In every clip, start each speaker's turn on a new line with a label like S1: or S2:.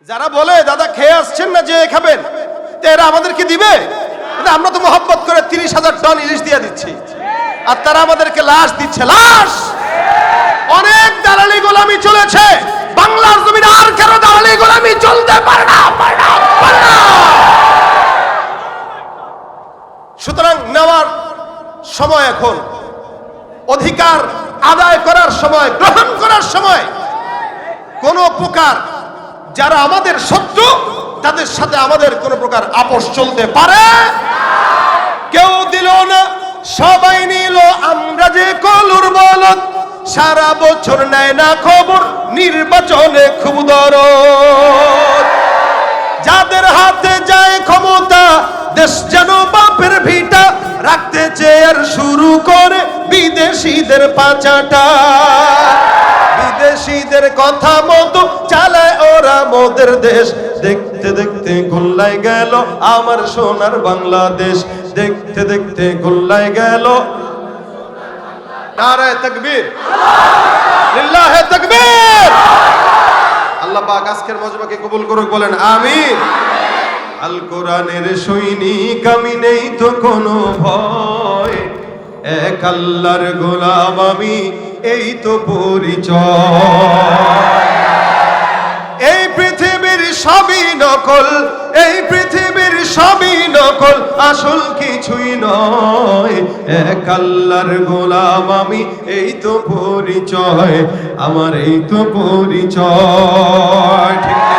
S1: যারা বলে দাদা খেয়ে আসছেন না যে খাবেন, তো এরা আমাদেরকে দিবে? আমরা তো মোহাব্বত করে 30,000 টন ইলিশ দিয়ে দিচ্ছি, আর তারা আমাদেরকে লাশ দিচ্ছে। লাশ! অনেক দালালি গোলামি চলেছে বাংলার জমিনে, আর কেন দালালি গোলামি চলতে পারে না? সুতরাং নেওয়ার সময়, এখন অধিকার আদায় করার সময়, গ্রহণ করার সময়। কোন প্রকার যারা আমাদের শত্রু, তাদের সাথে আমাদের কোন প্রকার আপোষ চলতে পারে? কেউ দিল না, সবাই নিল, আমরা যে কলুর বলদ, সারা বছর নেয় না খবর, নির্বাচনে খুব দরদ। যাদের হাতে যায় ক্ষমতা, দেশ যেন বাপের ভিটা, রাখতে চেয়ে শুরু করে বিদেশিদের পাচাটা। বিদেশিদের কথা মতো চালায় ওরা মোদের দেশ। দেখতে দেখতে গোল্লায় গেল আমার সোনার বাংলাদেশ। দেখতে দেখতে গোল্লায় গেল। নারায়ে তাকবীর, লিল্লাহে তাকবীর। আল্লাহ পাক আজকের মজমাকে কবুল করুক, বলেন আমিন। আল কোরআনের সৈনিক আমি, নেই তো কোনো ভয়, এক আল্লাহর গোলাম আমি, এই তো পরিচয়। এই পৃথিবীর সবই নকল, এই পৃথিবীর সবই নকল, আসল কিছুই নয়, এক আল্লাহর গোলাম আমি, এই তো পরিচয় আমার, এই তো পরিচয়। ঠিক না?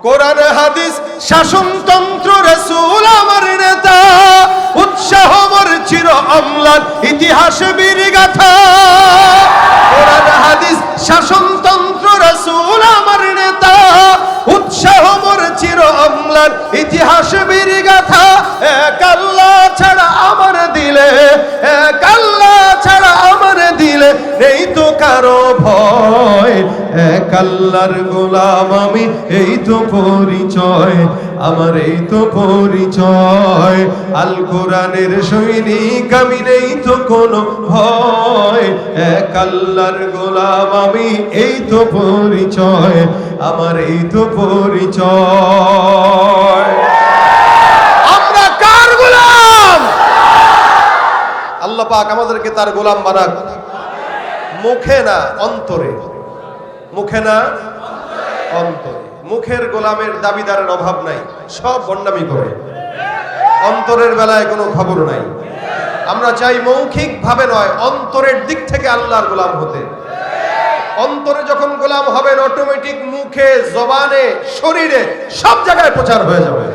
S1: কোরআন হাদিস শাসনতন্ত্র, রাসূল আমার নেতা, উৎসাহ মোর চির অম্লান, ইতিহাসে বীর গাথা। কোরআন হাদিস শাসনতন্ত্র, রাসূল আমার নেতা, উৎসাহ মোর চির অম্লান, ইতিহাসে বীর গাথা। এক আল্লাহ ছাড়া আমার দিলে, এক আল্লাহ ছাড়া আমার দিলে, নেই তো কারো ভয়, এক আল্লাহর গোলাম আমি, এই তো পরিচয় আমার, এই তো পরিচয়। আল কোরআনের সৈনিক আমি, নেই তো কোনো ভয়, এক আল্লাহর গোলাম আমি, এই তো পরিচয় আমার, এই তো পরিচয়। আমরা কার গোলাম? আল্লাহ পাক আমাদেরকে তার গোলাম বানাক, মুখে না অন্তরে। মুখে না অন্তরে। মুখের গোলামের দাবিদারের অভাব নাই, সব ভণ্ডামি করে, অন্তরের বেলায় কোনো খবর নাই। আমরা চাই মৌখিক ভাবে নয়, অন্তরের দিক থেকে আল্লাহর গোলাম হতে। অন্তরে যখন গোলাম হবেন, অটোমেটিক মুখে, জবানে, শরীরে, সব জায়গায় প্রচার হয়ে যাবে।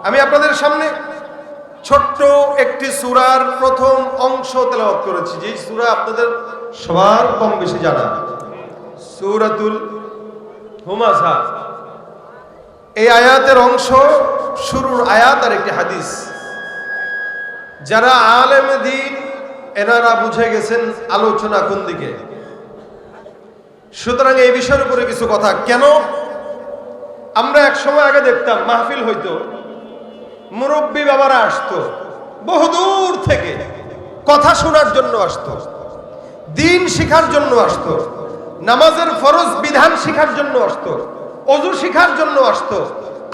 S1: আমি আপনাদের সামনে ছোট্ট একটি সূরার প্রথম অংশ তেলাওয়াত করেছি, যে সূরা আপনাদের সবার কম বেশি জানা, সূরাতুল হুমাযা। এই আয়াতের অংশ, শুরুর আয়াত আর একটি হাদিস। যারা আলেম দ্বীন, এনারা বুঝে গেছেন আলোচনা কোন দিকে। সুতরাং এই বিষয়ের উপরে কিছু কথা। কেন আমরা এক সময় আগে দেখতাম মাহফিল হইতো, মুরব্বী বাবারা আসতো বহুদূর থেকে, কথা শোনার জন্য আসতো, দিন শিখার জন্য আসতো, নামাজের ফরজ বিধান শিখার জন্য আসতো, ওযু শিখার জন্য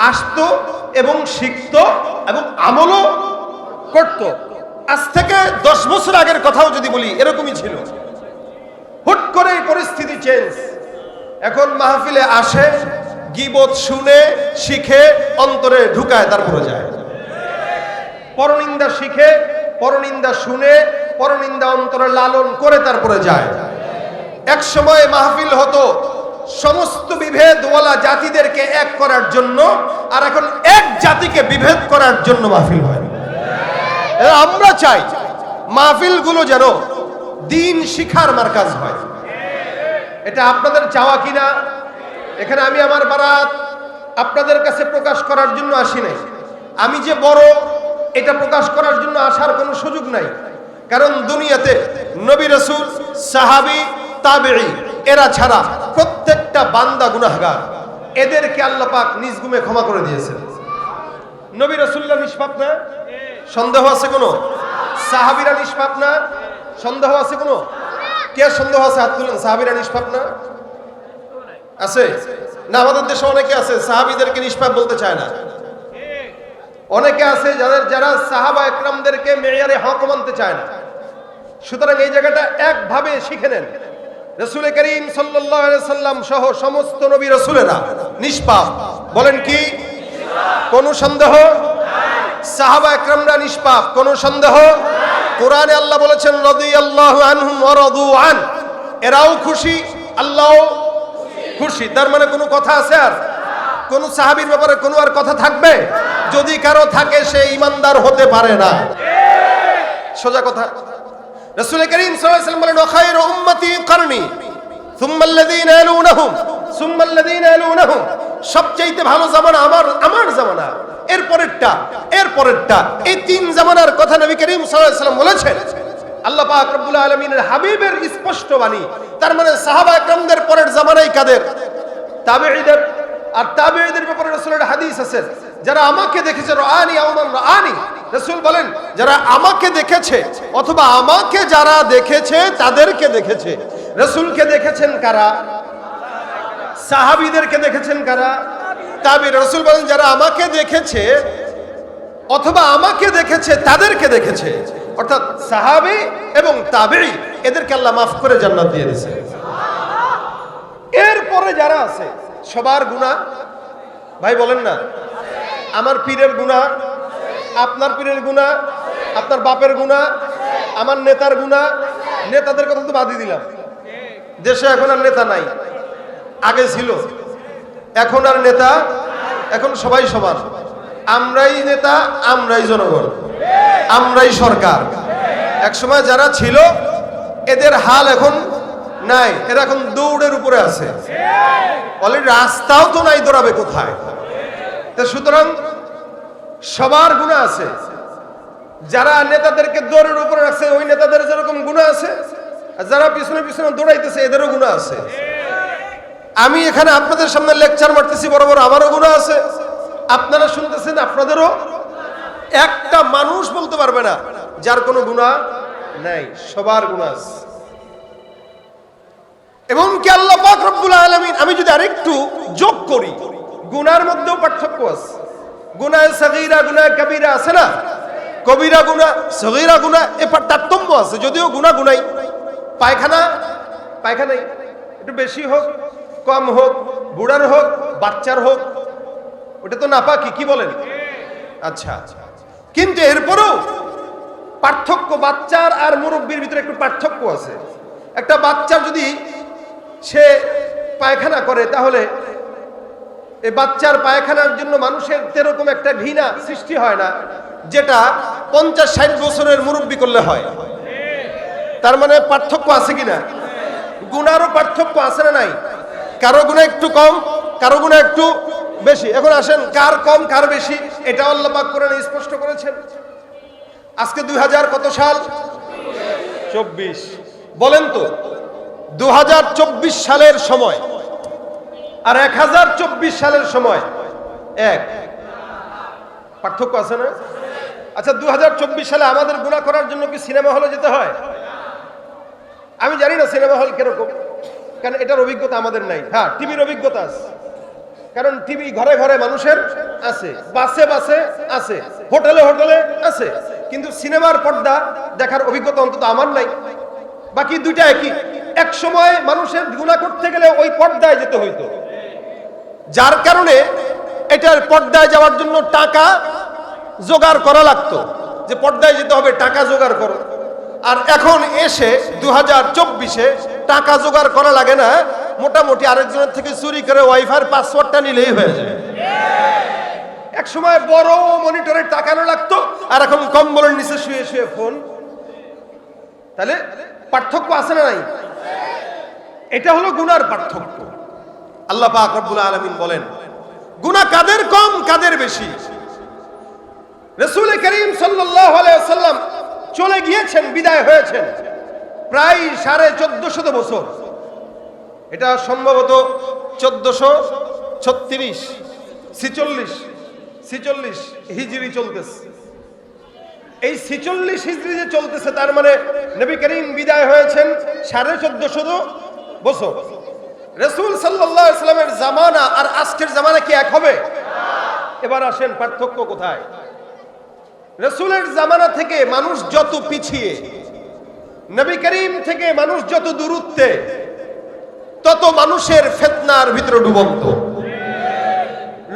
S1: আসতো এবং শিখতো এবং আমলও করতো। আজ থেকে 10 বছর আগের কথাও যদি বলি, এরকমই ছিল। হুট করে এই পরিস্থিতি চেঞ্জ। এখন মাহফিলে আসে, গীবত শুনে, শিখে, অন্তরে ঢুকায়, তারপরে যায়। পরনিন্দা শিখে, পরনিন্দা শুনে, পরনিন্দা অন্তরে লালন করে, তারপরে যায়। এক সময় মাহফিল হতো সমস্ত বিভেদওয়ালা জাতিদেরকে এক করার জন্য, আর এখন এক জাতিকে বিভেদ করার জন্য মাহফিল হয়। আমরা চাই মাহফিলগুলো যেন দিন শিখার মারকাজ হয়। এটা আপনাদের চাওয়া কিনা? এখানে আমি আমার বারাত আপনাদের কাছে প্রকাশ করার জন্য আসি নাই। আমি যে বড়, এটা প্রকাশ করার জন্য আসার কোনো সুযোগ নাই। কারণ দুনিয়াতে নবী রাসূল, সাহাবী, তাবেঈ, এরা ছাড়া প্রত্যেকটা বান্দা গুনাহগার। এদেরকে আল্লাহ পাক নিজ গুমে ক্ষমা করে দিয়েছেন। নবী রাসূলরা নিষ্পাপ না? সন্দেহ আছে কোনো? সাহাবীরা নিষ্পাপ না? সন্দেহ আছে কোনো? কে সন্দেহ আছে? হাত তুলেন। সাহাবীরা নিষ্পাপ না? আছে না? আমাদের দেশে অনেকে আছে সাহাবীদেরকে নিষ্পাপ বলতে চায় না। অনেকে আছে যারা সাহাবা একরামদেরকে মেয়ারে হক মানতে চায় না। সুতরাং এই জায়গাটা একভাবে শিখে নেন, রাসূল করিম সাল্লাল্লাহু আলাইহি সাল্লাম সহ সমস্ত নবী রাসূলেরা নিষ্পাপ। বলেন কি? কোনো সন্দেহ? সাহাবা একরামরা নিষ্পাপ, কোনো সন্দেহ? কোরআনে আল্লাহ বলেছেন রাদিয়াল্লাহু আনহুম ওয়া রাদু আন, এরাও খুশি আল্লাহও খুশি। তার মানে কোনো কথা আছে? আর কোন সাহাবীর ব্যাপারে কোনো আর কথা থাকবে? যদি কারো থাকে সে ঈমানদার হতে পারে না। সোজা কথা। রাসূল করিম সাল্লাল্লাহু আলাইহি ওয়াসাল্লাম বলেন খায়রু উম্মতি করনি সুম্মা আল্লাযীনা ইয়ালুনহুম সুম্মা আল্লাযীনা ইয়ালুনহুম, সবচেয়ে ভালো জামানা আমার জামানা, এরপরেরটা। এই তিন জামানার কথা নবী করিম সাল্লাল্লাহু আলাইহি ওয়াসাল্লাম বলেছেন। আল্লাহ পাক রব্বুল আলামিনের হাবিবের স্পষ্ট বাণী। তার মানে সাহাবা একরামদের পরের জামানাই কাদের? তাবেঈদের। আর তাবেঈদের ব্যাপারে রাসূলের হাদিস আছে, যারা আমাকে দেখেছে রাআনি আও মান রাআনি, রাসূল বলেন যারা আমাকে দেখেছে অথবা আমাকে যারা দেখেছে তাদেরকে দেখেছে। রাসূলকে দেখেছেন কারা? সাহাবীদেরকে দেখেছেন কারা? তাবেঈ। রাসূল বলেন যারা আমাকে দেখেছে অথবা আমাকে দেখেছে তাদেরকে দেখেছে, অর্থাৎ সাহাবী এবং তাবেঈ, এদেরকে আল্লাহ মাফ করে জান্নাত দিয়ে দিয়েছে। এরপরে যারা আছে সবার গুনাহ, ভাই বলেন না, আমার পীরের গুনাহ, আপনার পীরের গুনাহ, আপনার বাপের গুনাহ, আমার নেতার গুনাহ। নেতাদের কথা তো বাদই দিলাম, দেশে এখন আর নেতা নাই, আগে ছিল, এখন আর নেতা, এখন সবাই সমান। আমরাই নেতা, আমরাই জনগণ, আমরাই সরকার। একসময় যারা ছিল এদের হাল এখন নাই, এরা এখন দৌড়ের উপরে আছে। অলরেডি রাস্তাও তো নাই, দৌড়াবে কোথায়? সুতরাং সবার গুনাহ আছে। যারা নেতাদেরকে দৌড়ের উপরে রাখছে ওই নেতাদের যেরকম গুনাহ আছে, আর যারা পিছনে পিছনে দৌড়াইতেছে এদেরও গুনাহ আছে। আমি এখানে আপনাদের সামনে লেকচার মারতেছি, বড় বড়, আমারও গুনাহ আছে। আপনারা শুনতেছেন, আপনাদেরও। একটা মানুষ বলতে পারবে না যার কোনো গুনাহ নাই, সবার গুনাহ আছে। এবং কি আল্লাহ পাক রব্বুল আলামিন, আমি যদি আরেকটু যোগ করি, গুনার মধ্যেও পার্থক্য আছে। গুনাহ সগীরা, গুনাহ কবিরা আছে না? কবিরা গুনাহ, সগীরা গুনাহ, এ তারতম্য আছে। যদিও গুনাহ গুনাই, পায়খানাই একটু বেশি হোক কম হোক, বুড়ার হোক বাচ্চার হোক, ওটা তো নাপাকি, কি বলেন? আচ্ছা, কিন্তু এরপরেও পার্থক্য, বাচ্চার আর মুরব্বীর ভিতরে একটু পার্থক্য আছে। একটা বাচ্চা যদি সে পায়খানা করে, তাহলে এই বাচ্চার পায়খানার জন্য মানুষের এরকম একটা ঘৃণা সৃষ্টি হয় না, যেটা 50-60 বছরের মুরব্বী করলে হয়। তার মানে পার্থক্য আছে কিনা? গুনারও পার্থক্য আছে না নাই? কারো গুনাহ একটু কম, কারো গুনাহ একটু বেশি। এখন আসেন, কার কম কার বেশি এটা আল্লাহ পাক কোরআনে স্পষ্ট করেছেন। আজকে 2000 কত সাল? 24। বলেন তো 2024 সালের সময় আর 1024 সালের সময় এক, পার্থক্য আছে না? আচ্ছা, 2024 সালে আমাদের গুনাহ করার জন্য কি সিনেমা হলে যেতে হয়? আমি জানি না সিনেমা হল কিরকম, কারণ এটার অভিজ্ঞতা আমাদের নাই। হ্যাঁ, টিভির অভিজ্ঞতা আছে, কারণ টিভি ঘরে ঘরে মানুষের আছে, বাসে বাসে আছে, হোটেলে হোটেলে আছে, কিন্তু সিনেমার পর্দা দেখার অভিজ্ঞতা অন্তত আমার নাই। বাকি দুইটা একই। এক সময় মানুষের গুনাহ করতে গেলে ওই পর্দায় যেতে হইতো, যার কারণে এটার পর্দায় যাওয়ার জন্য টাকা জোগাড় করা লাগতো, যে পর্দায় যেতে হবে, টাকা জোগাড় করো। আর এখন এসে 2024-এ টাকা জোগাড় করা লাগে না, মোটামুটি আরেকজনের থেকে চুরি করে ওয়াইফাই পাসওয়ার্ডটা নিলেই হয়ে যায়। এক সময় বড় মনিটরে তাকানো লাগতো, আর এখন কম্বলের নিচে শুয়ে শুয়ে ফোন। তাহলে পার্থক্য আছে না নাই? এটা হলো গুনার পার্থক্য। আল্লাহ পাক রব্বুল আলামিন বলেন গুনাহ কাদের কম কাদের বেশি। রাসূল করিম সাল্লাল্লাহু আলাইহি ওয়াসাল্লাম চলে গিয়েছেন, বিদায় হয়েছেন প্রায় 1450 বছর। এটা সম্ভবত 1446 হিজরি চলতেছে। এই 46 হিজরি যে চলতেছে, তার মানে নবী করিম বিদায় হয়েছেন 1450 বছর। রাসূল সাল্লাল্লাহু আলাইহি সাল্লামের জামানা আর আজকের জামানা কি এক হবে? এবার আসেন পার্থক্য কোথায়। রাসূলের জামানা থেকে মানুষ যত পিছিয়ে, নবী করিম থেকে মানুষ যত দূরত্বে, তত মানুষের ফিতনার ভিতরে ডুবন্ত।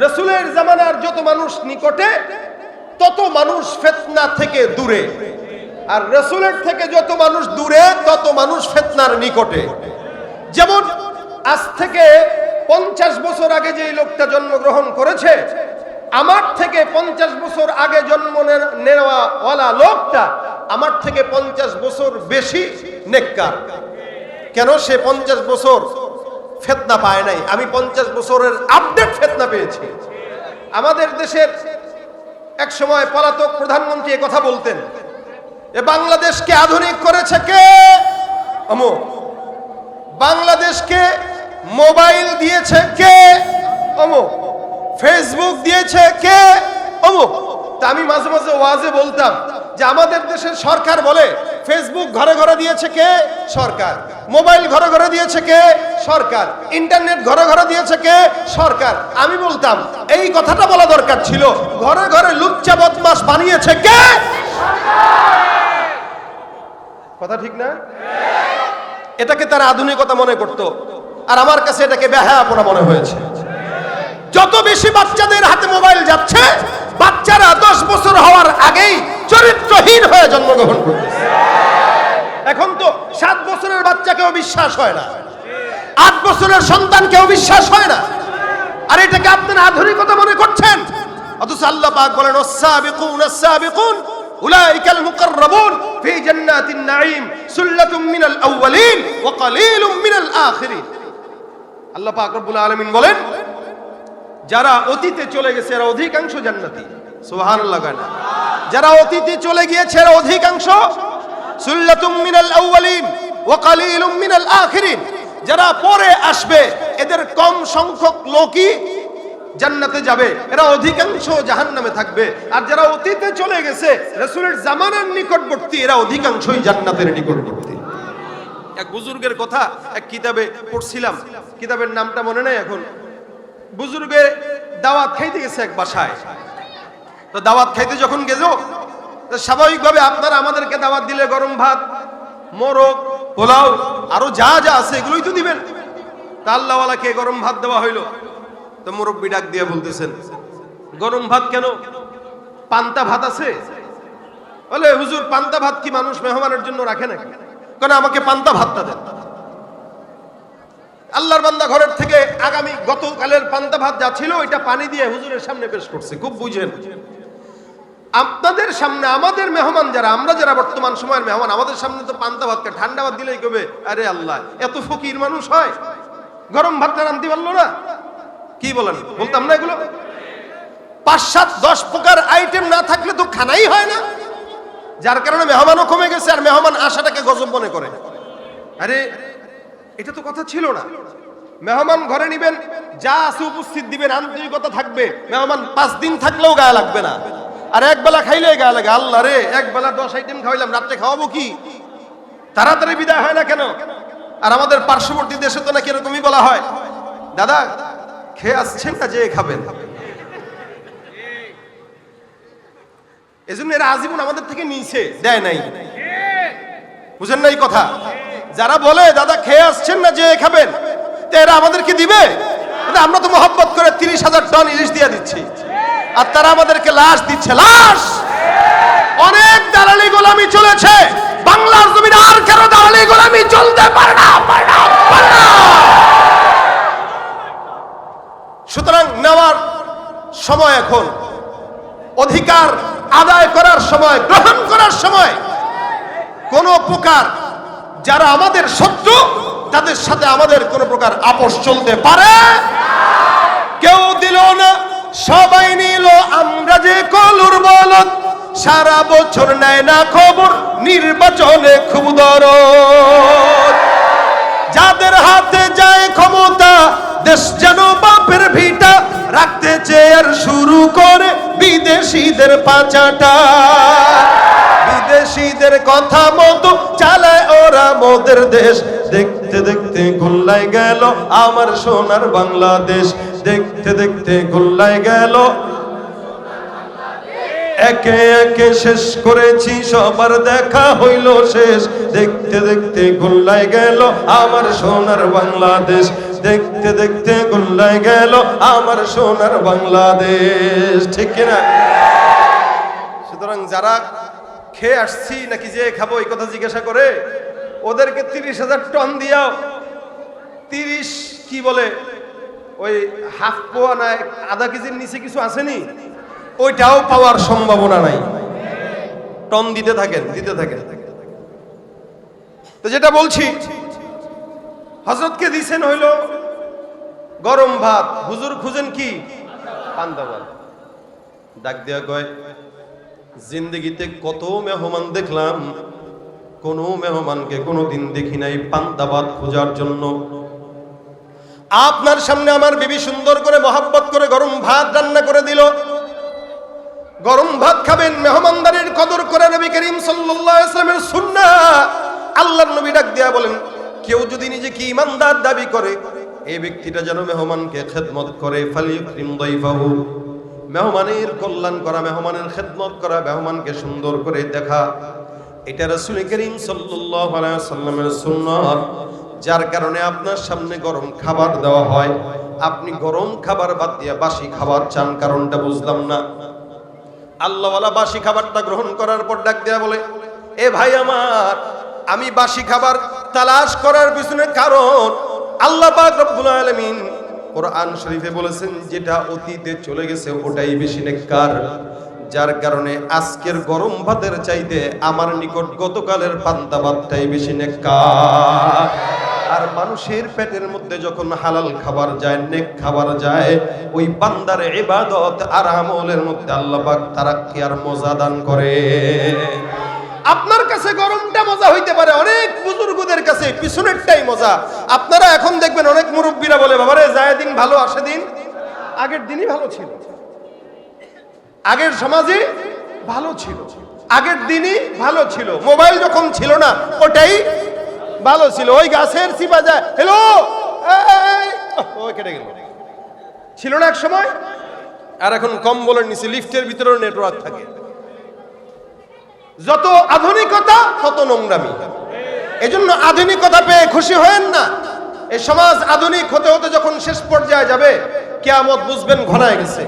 S1: রাসূলের জামানার যত মানুষ নিকটে, তত মানুষ ফিতনা থেকে দূরে, আর রাসূলের থেকে যত মানুষ দূরে, তত মানুষ ফিতনার নিকটে। যেমন আজ থেকে 50 বছর আগে যে লোকটা জন্মগ্রহণ করেছে, আমার থেকে 50 বছর আগে জন্ম নেওয়া ওয়ালা লোকটা আমার থেকে 50 বছর বেশি নেককার। কেন? সে 50 বছর ফিতনা পায় নাই, আমি 50 বছরের আপডেট ফিতনা পেয়েছি। আমাদের দেশের এক সময় পলাতক প্রধানমন্ত্রী এই কথা বলতেন, এ বাংলাদেশকে আধুনিক করেছে কে? অমুক। বাংলাদেশকে মোবাইল দিয়েছে কে? অমুক। ফেসবুক দিয়েছে কে? অমুক। তা আমি মাঝে মাঝে ওয়াজে বলতাম যে আমাদের দেশের সরকার বলে ফেসবুক ঘরে ঘরে দিয়েছে কে? সরকার। মোবাইল ঘরে ঘরে দিয়েছে কে? সরকার। ইন্টারনেট ঘরে ঘরে দিয়েছে কে? সরকার। আমি বলতাম এই কথাটা বলা দরকার ছিল, ঘরে ঘরে লুচ্চা বদমাশ বানিয়েছে কে? কথা ঠিক না? এটাকে তারা আধুনিকতা মনে করত, আর আমার কাছে এটাকে বেহায়াপনা মনে হয়েছে। যত বেশি বাচ্চাদের হাতে মোবাইল যাচ্ছে, বাচ্চারা 10 বছর হওয়ার আগেই চরিত্রহীন হয়ে জন্মগ্রহণ করতেছে। এখন তো 7 বছরের বাচ্চাকেও বিশ্বাস হয় না, 8 বছরের সন্তানকেও বিশ্বাস হয় না, আর এটাকে আপনারা আধুনিকতা মনে করছেন। অথচ আল্লাহ পাক বলেন ওয়াস-সাবিকুন আস-সাবিকুন উলাইকাল মুকাররাবুন ফি জান্নাতিন নাঈম সুল্লাতুম মিনাল আউয়ালিন ওয়া কালিলুম মিনাল আখিরিন। আল্লাহ পাক রব্বুল আলামিন বলেন যারা অতীতে চলে গেছে এরা অধিকাংশ জান্নাতি। সুবহানাল্লাহ। যারা অতীতে চলে গিয়েছে এরা অধিকাংশ সুল্লাতুম মিনাল আউয়ালিন ওয়া কালিলুম মিনাল আখিরিন। যারা পরে আসবে এদের কম সংখ্যক লোকই জান্নাতে যাবে, এরা অধিকাংশ জাহান্নামে থাকবে। আর যারা অতীতে চলে গেছে রাসূলের জামানার নিকটবর্তী, এরা অধিকাংশই জান্নাতের নিকটবর্তী। এক বুজুর্গের কথা এক কিতাবে পড়ছিলাম, কিতাবের নামটা মনে নেই এখন। বুজুর্গে দাওয়াত খাইতে গেছে এক বাসায়। তো দাওয়াত খাইতে যখন গেল, স্বাভাবিকভাবে আপনারা আমাদেরকে দাওয়াত দিলে গরম ভাত, মোরগ, পোলাও আরো যা যা আছে এগুলোই তো দিবেন। তা আল্লাহওয়ালাকে গরম ভাত দেওয়া হইলো। তো মুরব্বি ডাক দিয়ে বলতেছেন গরম ভাত কেন? পান্তা ভাত আছে? বলে হুজুর পান্তা ভাত কি মানুষ মেহমানের জন্য রাখে নাকি? কেন আমাকে পান্তা ভাতটা দেন। আল্লাহর বান্দা ঘরের থেকে আগামী গতকালের পান্তা ভাত যা ছিল ওইটা পানি দিয়ে হুজুরের সামনে পেশ করছে। খুব বুঝেন, আপনাদের সামনে আমাদের মেহমান যারা, আমরা যারা বর্তমান সময়ের মেহমান, আমাদের সামনে তো পান্তা ভাতকে ঠান্ডা ভাত দিলেই কবে আরে আল্লাহ এত ফকির মানুষ হয়, গরম ভাতটা রাঁধতে পারলো না? কি বলেন? বলতাম না এগুলো? 5, 7, 10 প্রকার আইটেম না থাকলে তো খানাই হয় না। যার কারণে মেহমানও কমে গেছে, আর মেহমান আসাটাকে গজব মনে করে। আরে এটা তো কথা ছিল না। মেহমান ঘরে নিবেন, যা আছে উপস্থিত দিবেন, আন্তরিকতা থাকবে। মেহমান 5 দিন থাকলেও গায়ে লাগবে না, আর এক বেলা খাইলে গায়ে লাগে। আল্লাহ রে, এক বেলা 10 আইটেম খাওয়াইলাম, রাত্রে খাওয়াবো কি? তাড়াতাড়ি বিদায় হয় না কেন? আর আমাদের পার্শ্ববর্তী দেশে তো নাকি এরকমই বলা হয়, দাদা খেয়ে আসছেন না, যে খাবেন। এজন্য এরা আজীবন আমাদের থেকে নিচে দেয় নাই। বুঝেন না এই কথা? যারা বলে দাদা খেয়ে আসছেন না, যে খাবেন, তো এরা আমাদেরকে দিবে? আমরা তো মহব্বত করে 30,000 টন ইলিশ দিয়ে দিচ্ছি, আর তারা আমাদেরকে লাশ দিচ্ছে। লাশ! অনেক দালালি গোলামি চলেছে বাংলার জমিনে, আর কারো দালালি গোলামি চলতে পারে না। সুতরাং নেওয়ার সময় এখন, অধিকার আদায় করার সময়, গ্রহণ করার সময়। কোন প্রকার যারা আমাদের শত্রু তাদের সাথে আমাদের কোন প্রকার আপোষ চলতে পারে? কেউ দিল না, সবাই নিল, আমরা যে কলুর বলদ, সারা বছর নেয় না খবর, নির্বাচনে খুব দরদ। যাদের হাতে যায় ক্ষমতা, দেশ যেন বাপের ভিটা, রাখতে চেয়ার শুরু করে বিদেশিদের পাচাটা। বিদেশিদের কথা মতো চালায় ওরা মোদের দেশ, দেখতে দেখতে দেখতে গোল্লায় গেল আমার সোনার বাংলাদেশ, দেখতে দেখতে গোল্লায় গেল, একে একে শেষ করেছি সবার দেখা হইল শেষ, দেখতে দেখতে গোল্লায় গেল আমার সোনার বাংলাদেশ, দেখতে দেখতে গোল্লায় গেল আমার সোনার বাংলাদেশ। ঠিক কিনা? সুতরাং যারা খেয়ে আসছি নাকি যে খাবো এই কথা জিজ্ঞাসা করে, ওদেরকে 30,000 টন দিয়াও 30 কি বলে ওই হাফ পোয়া না আধা কেজির নিচে কিছু আসেনি, ওইটাও পাওয়ার সম্ভাবনা নাই। টন দিতে থাকেন, দিতে থাকেন। তো যেটা বলছি, হযরতকে দিছেন হইল গরম ভাত, হুজুর খুঁজেন কি পান্তা ভাত। ডাক দেয়া কয়, জিন্দগিতে কত মেহমান দেখলাম, কোন মেহমানকে কোনোদিন দেখি নাই পান্তা ভাত খোঁজার জন্য। আপনার সামনে আমার বিবি সুন্দর করে মহাব্বত করে গরম ভাত রান্না করে দিল, গরম ভাত খাবেন, মেহমানদারির কদর করে। নবী করিম সাল্লাল্লাহু আলাইহি ওয়াসাল্লামের সুন্নাহ। আল্লাহর নবী ডাক দেয়া বলেন, কেউ যদি নিজেকে ঈমানদার দাবি করে, এই ব্যক্তিটা যেন মেহমানকে খেদমত করে। ফালিয়ুকরিম দাইফাহু, মেহমানের কল্যাণ করা, মেহমানের খেদমত করা, মেহমানকে সুন্দর করে দেখা, এটা রাসূল করিম সাল্লাল্লাহু আলাইহি ওয়াসাল্লামের সুন্নাত। যার কারণে আপনার সামনে গরম খাবার দেওয়া হয়, আপনি গরম খাবার বাদ দিয়ে বাসি খাবার চান, কারণটা বুঝলাম না। আল্লাহওয়ালা বাসি খাবারটা গ্রহণ করার পর ডাক দেয়া বলে, এ ভাই আমার, আমি বাসি খাবার তালাশ করার পিছনে কারণ আল্লাহ পাক রব্বুল আলামিন কোরআন শরীফে বলেছেন, যেটা অতীতে চলে গেছে ওটাই বেশি নেককার। যার কারণে আজকের গরম ভাতের চাইতে আমার নিকট গতকালের পান্তা ভাতটাই বেশি নেককার। আর মানুষের পেটের মধ্যে যখন হালাল খাবার যায়, নেক খাবার যায়, ওই বান্দার ইবাদত আর আমলের মধ্যে আল্লাহ পাক তারাক্কি আর মজা দান করে। আপনার কাছে গরমটা মজা হইতে পারে, অনেক বুজুর্গদের কাছে পিছনেরটাই মজা। আপনারা এখন দেখবেন অনেক মুরব্বীরা বলে, বাবারে যায় দিন ভালো আসে দিন, আগের দিনই ভালো ছিল, আগের সমাজে ভালো ছিল, আগের দিনই ভালো ছিল। মোবাইল যখন ছিল না ওটাই ভালো ছিল। ওই গাছের চিপা যায়, হ্যালো ওই কেটে গেল, ছিল না এক সময়। আর এখন কম্বলের নিচে লিফটের ভিতরে নেটওয়ার্ক থাকে। যত আধুনিকতা তত নোংরামি। এজন্য আধুনিকতা পেয়ে খুশি হয়েন না। এই সমাজ আধুনিক হতে হতে যখন শেষ পর্যায়ে যাবে, কিয়ামত বুঝবেন ঘনায় গেছে।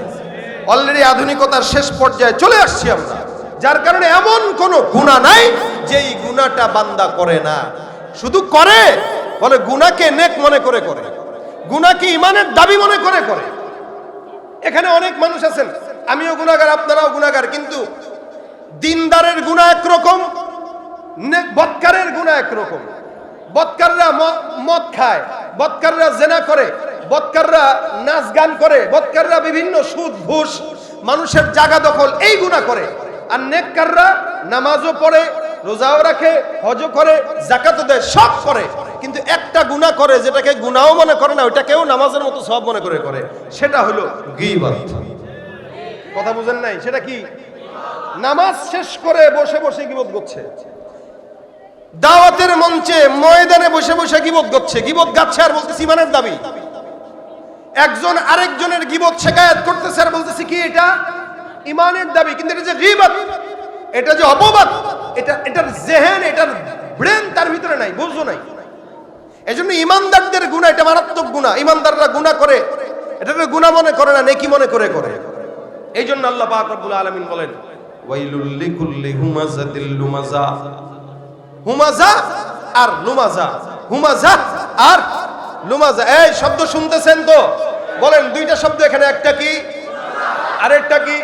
S1: অলরেডি আধুনিকতার শেষ পর্যায়ে চলে আসছি আমরা। যার কারণে এমন কোন গুনাহ নাই যেই গুনাহটা বান্দা করে না। শুধু করে বলে গুনাহকে নেক মনে করে করে, গুনাহকে ঈমানের দাবি মনে করে করে। এখানে অনেক মানুষ আছেন, আমিও গুনাহগার, আপনারাও গুনাহগার, কিন্তু দিনদারের গুনাহ একরকম, বদকারের গুনাহ একরকম। বদকাররা মদ খায়, বদকাররা জেনা করে, বদকাররা নাচ গান করে, বদকাররা বিভিন্ন সুদ ঘুষ মানুষের জায়গা দখল এই গুনাহ করে। আর নেককাররা নামাজও পড়ে, রোজাও রাখে, হজও করে, যাকাতও দেয়, সব করে, কিন্তু একটা গুনাহ করে যেটাকে গুনাহও মনে করে না, ওইটাকেও নামাজের মতো সব মনে করে করে। সেটা হলো গীবত। কথা বুঝেন নাই? সেটা কি? নামাজ শেষ করে বসে বসে গীবত করছে, দাওয়াতের মঞ্চে ময়দানে বসে বসে গীবত করছে, গীবত গাচ্ছে আর বলতেছে ঈমানের দাবি। একজন আরেকজনের গীবত শিকায়াত করতেছে আর বলতেছে কি এটা ঈমানের দাবি। কিন্তু এটা যে গীবত, এটা যে অপবাদ, এটার জেহেন, এটার ব্রেন তার ভিতরে নাই, বুঝো নাই। এজন্য ঈমানদারদের গুনাহ এটা মারাত্মক গুনাহ। ঈমানদাররা গুনাহ করে, এটাকে গুনাহ মনে করে না, নেকি মনে করে করে। এই জন্য আল্লাহ পাক রব্বুল আলামিন বলেন, ওয়াইলুল লিকুল্লি হুমাযাতিল লুমাযা। হুমাযা আর লুমাযা, হুমাযা আর লুমাযা, এই শব্দ শুনতেছেন তো? বলেন দুইটা শব্দ এখানে, একটা কি আরেকটা কি?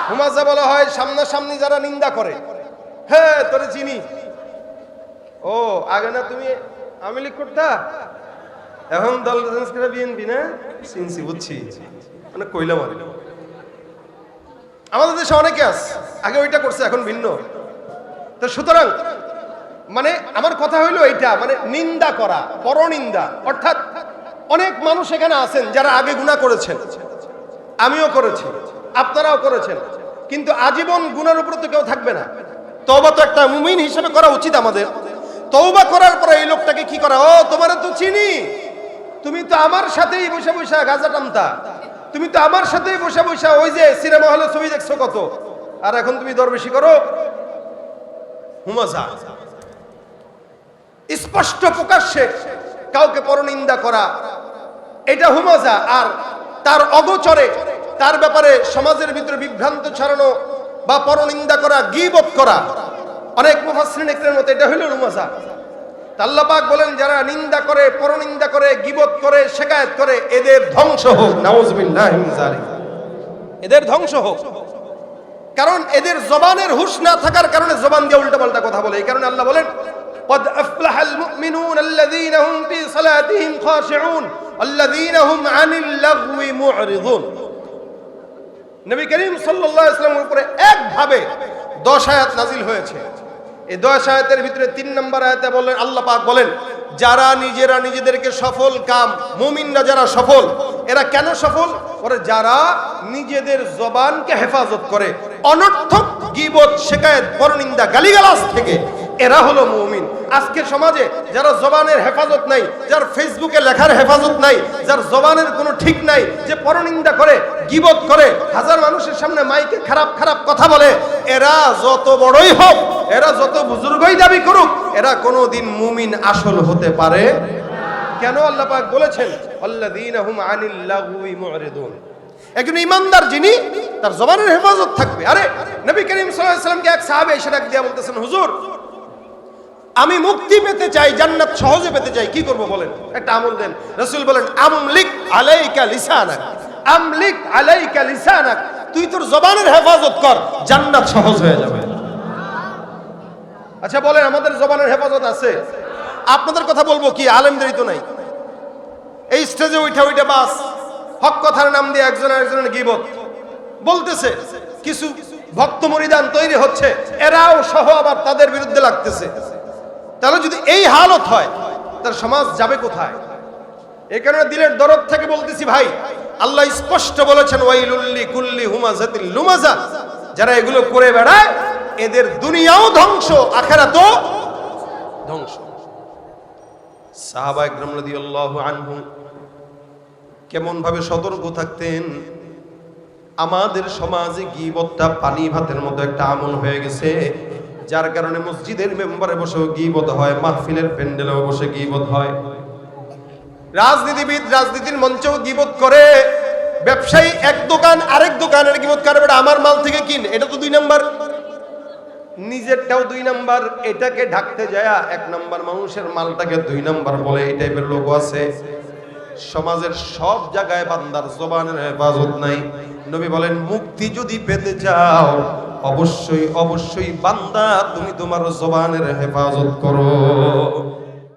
S1: হুমাযা বলা হয় সামনাসামনি যারা নিন্দা করে। হ্যাঁ তোরে চিনি, ও আগে না তুমি আওয়ামী লীগ করতা, এখন দল চেঞ্জ করে বিএনপি না? চিনছি, বুঝছি, মানে কইলাম আর। আমাদের দেশে অনেকে আছে আগে ওইটা করছে, এখন ভিন্ন। তো সুতরাং মানে আমার কথা হইলো এইটা, মানে নিন্দা করা, পরনিন্দা। অর্থাৎ অনেক মানুষ এখানে আছেন যারা আগে গুনাহ করেছেন, আমিও করেছি, আপনারাও করেছেন, কিন্তু আজীবন গুনার উপরে তো কেউ থাকবে না। তওবা তো একটা মুমিন হিসেবে করা উচিত আমাদের। তওবা করার পরে এই লোকটাকে কি করা, ও তোমারে তো চিনি, তুমি তো আমার সাথেই বসে বসে গাঁজা টানতা, তুমি তো আমার সাথেই বসে বসে ওই যে সিনেমা হলে ছবি দেখছো কত, আর এখন তুমি দরবেশি করো। হুমাজা, স্পষ্ট প্রকাশ্যে কাউকে পরনিন্দা করা, এটা হুমাজা। আর তার অগোচরে তার ব্যাপারে সমাজের ভিতরে বিভ্রান্ত ছড়ানো বা পরনিন্দা করা, গীবত করা, অনেক মুফাসসিরিন ইকরামের মতে এটা হলো হুমাজা। আল্লাহ পাক বলেন যারা নিন্দা করে, পরনিন্দা করে, গীবত করে, শিকায়েত করে, এদের ধ্বংস হোক, নাউযুবিল্লাহি মিন যালিক, এদের ধ্বংস হোক। কারণ এদের জবানের হুঁশ না থাকার কারণে জবান দিয়ে উল্টাপাল্টা কথা বলে। এই কারণে আল্লাহ বলেন قد أفلح المؤمنون الذين هم في صلاتهم خاشعون الذين هم عن اللغو معرضون। নবী করিম সাল্লাল্লাহু আলাইহি ওয়াসাল্লামের উপরে একভাবে 10 আয়াত নাজিল হয়েছে। এই 10 আয়াতের ভিতরে 3 নম্বর আয়াতে বলেন, আল্লাহ পাক বলেন যারা নিজেরা নিজেদেরকে সফল কাম, মুমিনরা যারা সফল, এরা কেন সফল? ওরা যারা নিজেদের জবানকে হেফাজত করে অনর্থক গীবত, শিকায়েত, পরনিন্দা, গালিগালাজ থেকে, এরা হলো মুমিন। আজকে সমাজে যারা জবানের হেফাজত নাই, যার ফেসবুকে লেখার হেফাজত নাই, যার জবানের কোনো ঠিক নাই, যে পরনিন্দা করে, গীবত করে, হাজার মানুষের সামনে মাইকে খারাপ খারাপ কথা বলে, এরা যত বড়ই হোক, এরা যত বুজুর্গই দাবি করুক, এরা কোনোদিন মুমিন আসল হতে পারে। কেন? আল্লাহ পাক বলেছেন আল্লাযীনা হুম আনিল লাগওয়ি মু'রিদুন। একজন ইমানদার যিনি, তার জবানের হেফাজত থাকবে। আরে নবী করিম সাল্লাল্লাহু আলাইহি ওয়াসাল্লামকে এক সাহাবী এসে ডাক দিয়ে বলতেছেন, হুজুর আমি মুক্তি পেতে চাই, জান্নাত সহজে পেতে চাই, কি করব বলেন, একটা আমল দেন। রাসূল বলেন আমলিক আলাইকা লিসানাক, আমলিক আলাইকা লিসানাক, তুই তোর জবানের হেফাজত কর, জান্নাত সহজ হয়ে যাবে। আচ্ছা বলেন আমাদের জবানের হেফাজত আছে? আপনাদের কথা বলবো কি, আলেমদেরই তো নাই। এই স্টেজে উঠা বাস হক কথার নাম দিয়ে একজন আরেকজনের গীবত বলতেছে, কিছু ভক্ত মুরিদান তৈরি হচ্ছে, এরাও সহ আবার তাদের বিরুদ্ধে লাগতেছে। তাহলে যদি এই হালত হয়, তার সমাজ যাবে কোথায়? এই কারণে দিলের দরদ থেকে বলতেছি ভাই, আল্লাহ স্পষ্ট বলেছেন ওয়াইলুল লিকুল্লি হুমাযাতিল লুমাযা, যারা এগুলো করে বেড়ায় এদের দুনিয়াও ধ্বংস, আখিরাতও ধ্বংস। সাহাবা ইকরাম রাদিয়াল্লাহু আনহুম কেমন ভাবে সতর্ক থাকতেন। আমাদের সমাজে গীবতটা পানি ভাতের মতো একটা আমল হয়ে গেছে, যার কারণে মসজিদের মেম্বারে বসেও গীবত হয়, মাহফিলের প্যান্ডেলেও বসে গীবত হয়, রাজনীতিবিদ রাজনীতির মঞ্চেও গীবত করে, ব্যবসায়ী এক দোকান আরেক দোকানের গীবত করে, বেটা আমার মাল থেকে কিন, এটা তো 2 নাম্বার, নিজেরটাও 2 নাম্বার, এটাকে ঢাকতে যায় 1 নাম্বার, মানুষের মালটাকে 2 নাম্বার বলে, এই টাইপের লোক আছে। সমাজের সব জায়গায় বান্দার জবানের হেফাজত নাই। নবী বলেন মুক্তি যদি পেতে চাও, অবশ্যই অবশ্যই বান্দা তুমি তোমার জবানের হেফাজত করো।